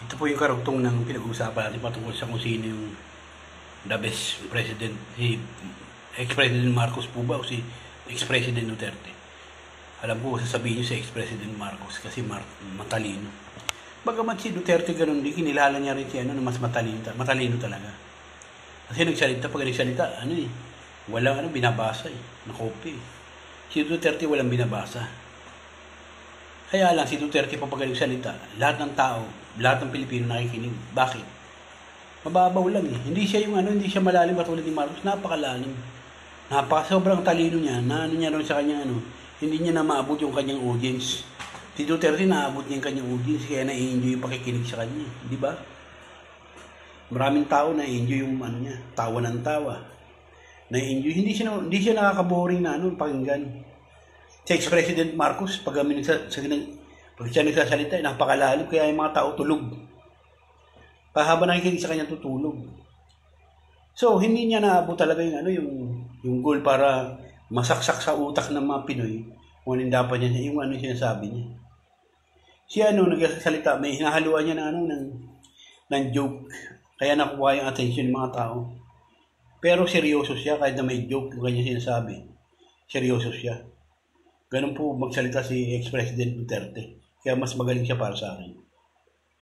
Ito po yung karugtong ng pinag-uusapan natin patungkol sa kung sino yung the best president. Si ex-president Marcos po ba o si ex-president Duterte? Alam ko sasabihin nyo si ex-president Marcos kasi matalino. Bagamat si Duterte ganun din, kinilala niya rin siya na mas matalino talaga. Kasi pag nagsalita, walang binabasa nakopy. Si Duterte walang binabasa. Kaya lang si Duterte pag nagsalita, lahat ng tao, lahat ng Pilipino nakikinig. Bakit? Mababaw lang eh. Hindi siya hindi siya malalim katulad ni Marcos, napakalalim. Sobrang talino niya, niya rin sa kanya hindi niya na maabot yung kanyang audience. Si Duterte naabot niya yung kanyang audience kaya na-enjoy yung pakikinig sa kanya, di ba? Maraming tao na-enjoy yung niya, tawa ng tawa. Na-enjoy, hindi siya nakaka-boring na pakinggan. Si ex-president Marcos, pag siya nagsasalita, napakalalim kaya yung mga tao tulog. Habang nakikinig sa kanya tutulog. So, hindi niya naabot talaga yung goal para masaksak sa utak ng mga Pinoy kung anong dapat niya, yung sinasabi niya. Siya nagsasalita, may hinahaluan niya ng joke. Kaya nakuha yung attention ng mga tao. Pero seryoso siya kahit na may joke yung kanya sinasabi. Seryoso siya. Ganun po magsalita si ex-president Duterte. Kaya mas magaling siya para sa akin.